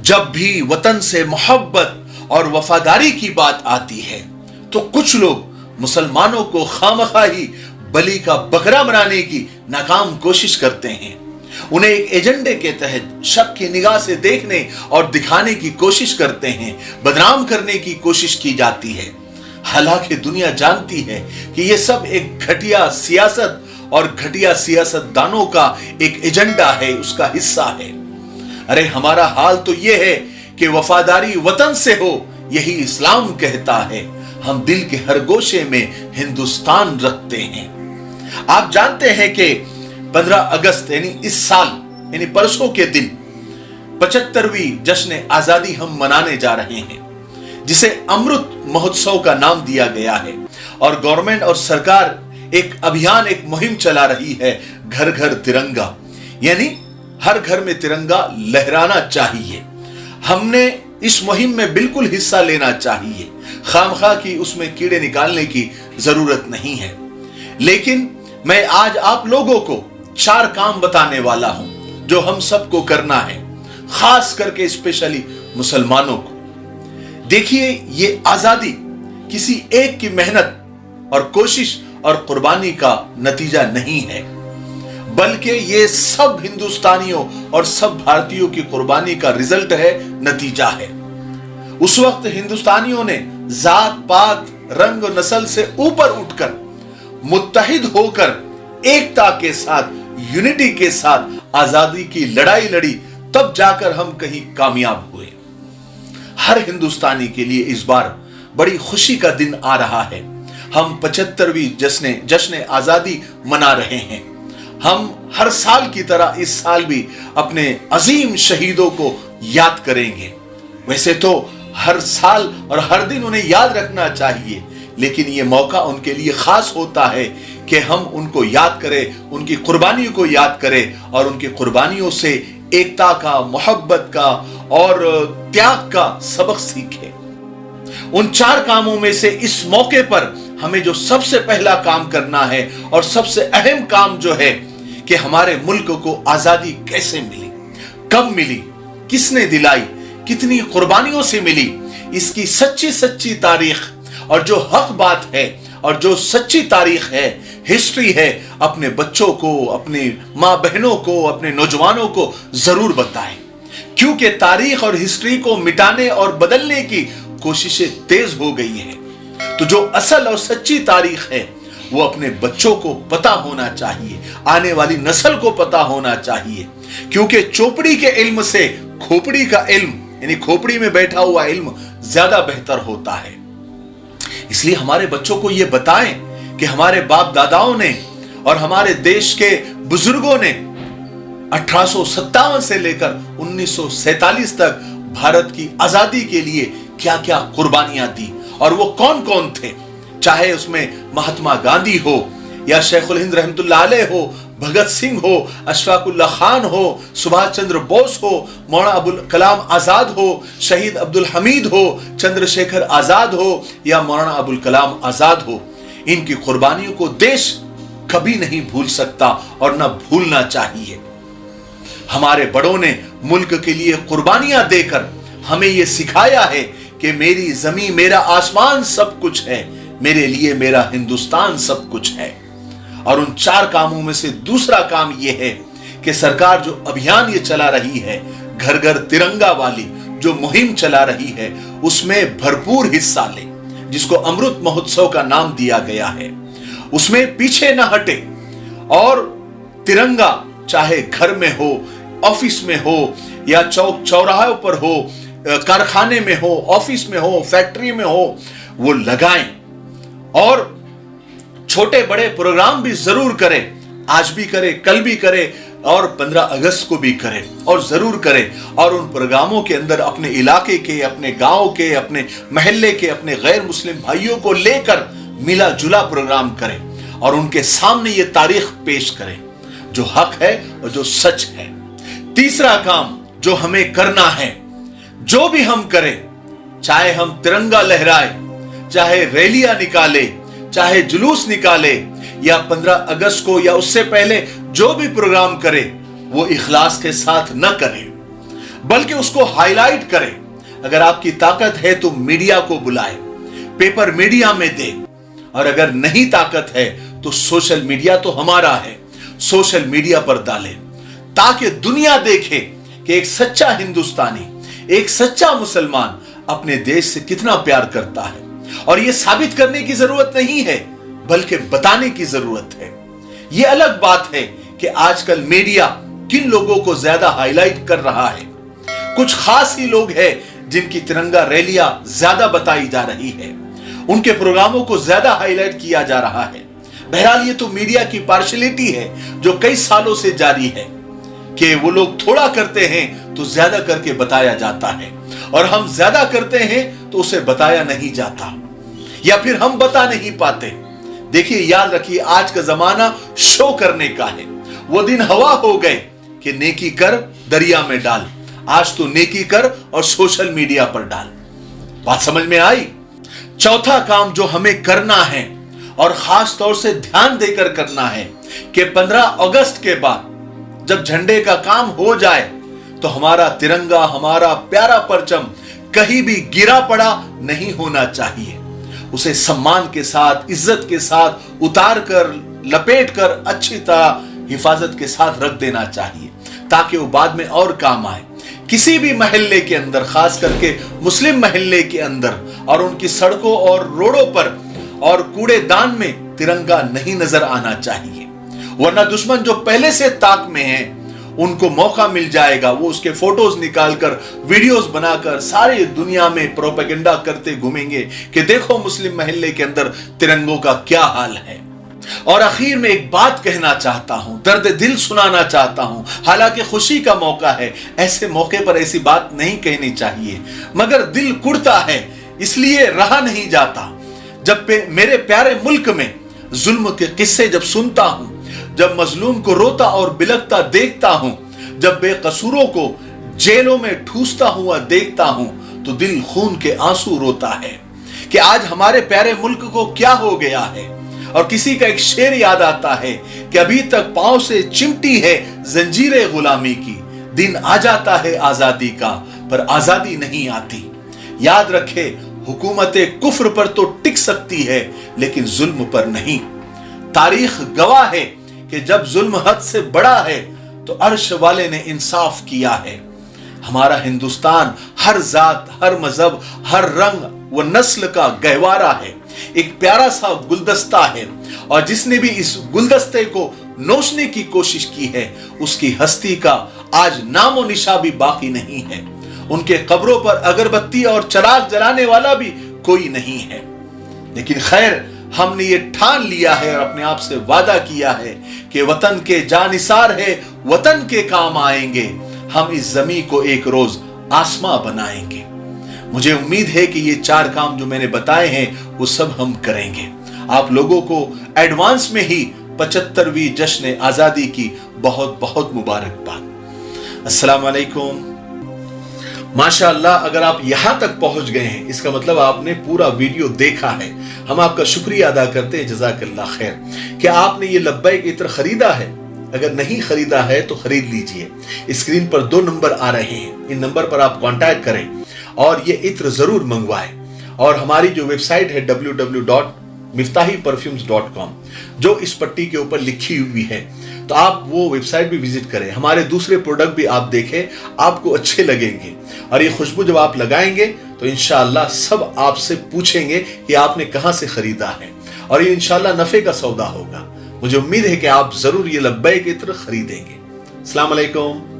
जब भी वतन से मोहब्बत और वफादारी की बात आती है तो कुछ लोग मुसलमानों को खामखा ही बलि का बकरा बनाने की नाकाम कोशिश करते हैं। उन्हें एक एजेंडे के तहत शक की निगाह से देखने और दिखाने की कोशिश करते हैं, बदनाम करने की कोशिश की जाती है। हालांकि दुनिया जानती है कि यह सब एक घटिया सियासत और घटिया सियासतदानों का एक एजेंडा है, उसका हिस्सा है। अरे हमारा हाल तो यह है कि वफादारी वतन से हो, यही इस्लाम कहता है। हम दिल के हर गोशे में हिंदुस्तान रखते हैं। आप जानते हैं कि 15 अगस्त यानी इस साल यानी परसों के दिन 75वीं जश्न आजादी हम मनाने जा रहे हैं, जिसे अमृत महोत्सव का नाम दिया गया है। और गवर्नमेंट और सरकार एक अभियान, एक मुहिम चला रही है, घर घर तिरंगा, यानी हर घर में तिरंगा लहराना चाहिए। हमने इस मुहिम में बिल्कुल हिस्सा लेना चाहिए। खामखा की उसमें कीड़े निकालने की जरूरत नहीं है। लेकिन मैं आज आप लोगों को 4 काम बताने वाला हूं जो हम सबको करना है, खास करके स्पेशली मुसलमानों को। देखिए, ये आजादी किसी एक की मेहनत और कोशिश और कुर्बानी का नतीजा नहीं है, बल्कि ये सब हिंदुस्तानियों और सब भारतीयों की कुर्बानी का रिजल्ट है, नतीजा है। उस वक्त हिंदुस्तानियों ने जात पात रंग और नस्ल से ऊपर उठकर मुत्तहिद होकर एकता के साथ, यूनिटी के साथ आजादी की लड़ाई लड़ी, तब जाकर हम कहीं कामयाब हुए। हर हिंदुस्तानी के लिए इस बार बड़ी खुशी का दिन आ रहा है। हम 75वीं जश्न आजादी मना रहे हैं। हम हर साल की तरह इस साल भी अपने अजीम शहीदों को याद करेंगे। वैसे तो हर साल और हर दिन उन्हें याद रखना चाहिए, लेकिन यह मौका उनके लिए खास होता है कि हम उनको याद करें, उनकी कुर्बानियों को याद करें और उनकी कुर्बानियों से एकता का, मोहब्बत का और त्याग का सबक सीखें। उन 4 कामों में से इस मौके पर हमें जो सबसे पहला काम करना है और सबसे अहम काम जो है कि हमारे मुल्क को आजादी कैसे मिली, कब मिली, किसने दिलाई, कितनी कुर्बानियों से मिली, इसकी सच्ची सच्ची तारीख और जो हक बात है और जो सच्ची तारीख है, हिस्ट्री है, अपने बच्चों को, अपनी माँ बहनों को, अपने नौजवानों को जरूर बताएं। क्योंकि तारीख और हिस्ट्री को मिटाने और बदलने की कोशिशें तेज हो गई हैं। तो जो असल और सच्ची तारीख है वो अपने बच्चों को पता होना चाहिए, आने वाली नस्ल को पता होना चाहिए। क्योंकि चोपड़ी के इल्म से खोपड़ी का इल्म, यानी खोपड़ी में बैठा हुआ इल्म ज्यादा बेहतर होता है। इसलिए हमारे बच्चों को यह बताएं कि हमारे बाप दादाओं ने और हमारे देश के बुजुर्गों ने 1857 से लेकर 1947 तक भारत की आजादी के लिए क्या क्या कुर्बानियां दी और वो कौन कौन थे। चाहे उसमें महात्मा गांधी हो या शेखुल हिंद रहमतुल्लाह अलैह हो, भगत सिंह हो, अशफाकुल्लाह खान हो, सुभाष चंद्र बोस हो, मौलाना अबुल कलाम आजाद हो, शहीद अब्दुल हमीद हो, चंद्रशेखर आजाद हो या मौलाना अबुल कलाम आजाद हो, इनकी कुर्बानियों को देश कभी नहीं भूल सकता और न भूलना चाहिए। हमारे बड़ों ने मुल्क के लिए कुर्बानियां देकर हमें यह सिखाया है कि मेरी जमीन मेरा आसमान सब कुछ है, मेरे लिए मेरा हिंदुस्तान सब कुछ है। और उन 4 कामों में से दूसरा काम यह है कि सरकार जो अभियान ये चला रही है, घर घर तिरंगा वाली जो मुहिम चला रही है, उसमें भरपूर हिस्सा ले, जिसको अमृत महोत्सव का नाम दिया गया है। उसमें पीछे ना हटे और तिरंगा चाहे घर में हो, ऑफिस में हो या चौक चौराहों पर हो, कारखाने में हो, ऑफिस में हो, फैक्ट्री में हो, वो लगाएं। और छोटे बड़े प्रोग्राम भी जरूर करें, आज भी करें, कल भी करें और 15 अगस्त को भी करें और जरूर करें। और उन प्रोग्रामों के अंदर अपने इलाके के, अपने गांव के, अपने महल्ले के, अपने गैर मुस्लिम भाइयों को लेकर मिला जुला प्रोग्राम करें और उनके सामने ये तारीख पेश करें जो हक है और जो सच है। तीसरा काम जो हमें करना है, जो भी हम करें, चाहे हम तिरंगा लहराए, चाहे रैलियां निकाले, चाहे जुलूस निकाले या 15 अगस्त को या उससे पहले जो भी प्रोग्राम करे, वो इखलास के साथ न करें, बल्कि उसको हाईलाइट करें। अगर आपकी ताकत है तो मीडिया को बुलाए, पेपर मीडिया में दे, और अगर नहीं ताकत है तो सोशल मीडिया तो हमारा है, सोशल मीडिया पर डाले, ताकि दुनिया देखे कि एक सच्चा हिंदुस्तानी, एक सच्चा मुसलमान अपने देश से कितना प्यार करता है। और यह साबित करने की जरूरत नहीं है, बल्कि बताने की जरूरत है। यह अलग बात है कि आजकल मीडिया किन लोगों को ज्यादा हाईलाइट कर रहा है। कुछ खास ही लोग हैं जिनकी तिरंगा रैलियां ज्यादा बताई जा रही है, उनके प्रोग्रामों को ज्यादा हाईलाइट किया जा रहा है। बहरहाल ये तो मीडिया की पार्शलिटी है जो कई सालों से जारी है कि वो लोग थोड़ा करते हैं तो ज्यादा करके बताया जाता है, और हम ज्यादा करते हैं तो उसे बताया नहीं जाता, या फिर हम बता नहीं पाते। देखिए, याद रखिए, आज का जमाना शो करने का है। वो दिन हवा हो गए कि नेकी कर दरिया में डाल। आज तो नेकी कर और सोशल मीडिया पर डाल। बात समझ में आई? चौथा काम जो हमें करना है, और खास तौर से ध्यान देकर करना है, कि 15 अगस्त के बाद जब झंडे का काम हो जाए तो हमारा तिरंगा, हमारा प्यारा परचम कहीं भी गिरा पड़ा नहीं होना चाहिए। उसे सम्मान के साथ, इज्जत के साथ उतार कर, लपेट कर अच्छी तरह हिफाजत के साथ रख देना चाहिए, ताकि वो बाद में और काम आए। किसी भी महल्ले के अंदर, खास करके मुस्लिम महल्ले के अंदर, और उनकी सड़कों और रोडों पर और कूड़ेदान में तिरंगा नहीं नजर आना चाहिए, वरना दुश्मन जो पहले से ताक में है उनको मौका मिल जाएगा। वो उसके फोटोज निकालकर, वीडियोस बनाकर सारी दुनिया में प्रोपेगेंडा करते घूमेंगे कि देखो मुस्लिम महल्ले के अंदर तिरंगों का क्या हाल है। और आखिर में एक बात कहना चाहता हूं, दर्द दिल सुनाना चाहता हूं। हालांकि खुशी का मौका है, ऐसे मौके पर ऐसी बात नहीं कहनी चाहिए, मगर दिल कुड़ता है, इसलिए रहा नहीं जाता। जब मेरे प्यारे मुल्क में जुल्म के किस्से जब सुनता हूं, जब मजलूम को रोता और बिलखता देखता हूं, जब बेकसूरों को जेलों में ठूसता हुआ देखता हूं, तो दिल खून के आंसू रोता है कि आज हमारे प्यारे मुल्क को क्या हो गया है। और किसी का एक शेर याद आता है कि अभी तक पांव से चिमटी है जंजीरें गुलामी की, दिन आ जाता है आजादी का, पर आजादी नहीं आती। याद रखे, हुकूमत कुफ्र पर तो टिक सकती है, लेकिन जुल्म पर नहीं। तारीख गवाह है कि जब जुल्म हद से बड़ा है तो अर्श वाले ने इंसाफ किया है। हमारा हिंदुस्तान हर जात, हर मजहब, हर रंग व नस्ल का गहवारा है, एक प्यारा सा गुलदस्ता है, और जिसने भी इस गुलदस्ते को नोचने की कोशिश की है, उसकी हस्ती का आज नामो निशा भी बाकी नहीं है। उनके कब्रों पर अगरबत्ती और चिराग जलाने वाला भी कोई नहीं है। लेकिन खैर, हमने ये ठान लिया है और अपने आप से वादा किया है कि वतन के जानिसार है, वतन के काम आएंगे, हम इस जमीन को एक रोज आसमां बनाएंगे। मुझे उम्मीद है कि ये 4 काम जो मैंने बताए हैं वो सब हम करेंगे। आप लोगों को एडवांस में ही 75वीं जश्न आजादी की बहुत बहुत मुबारकबाद। अस्सलाम वालेकुम। माशाअल्लाह, अगर आप यहां तक पहुंच गए हैं, इसका मतलब आपने पूरा वीडियो देखा है। हम आपका शुक्रिया अदा करते हैं, जज़ाकल्लाह खैर। क्या आपने ये लब्बैक इत्र खरीदा है? अगर नहीं खरीदा है तो खरीद लीजिए। स्क्रीन पर 2 नंबर आ रहे हैं, इन नंबर पर आप कांटेक्ट करें और ये इत्र जरूर मंगवाएं। और हमारी जो वेबसाइट है www.miftahiperfumes.com, जो इस पट्टी के ऊपर लिखी हुई है, तो आप वो वेबसाइट भी विजिट करें। हमारे दूसरे प्रोडक्ट भी आप देखें, आपको अच्छे लगेंगे। और ये खुशबू जब आप लगाएंगे तो इंशाअल्लाह सब आपसे पूछेंगे कि आपने कहां से खरीदा है, और ये इंशाअल्लाह नफे का सौदा होगा। मुझे उम्मीद है कि आप जरूर ये लब्बैक इत्र खरीदेंगे। अस्सलाम वालेकुम।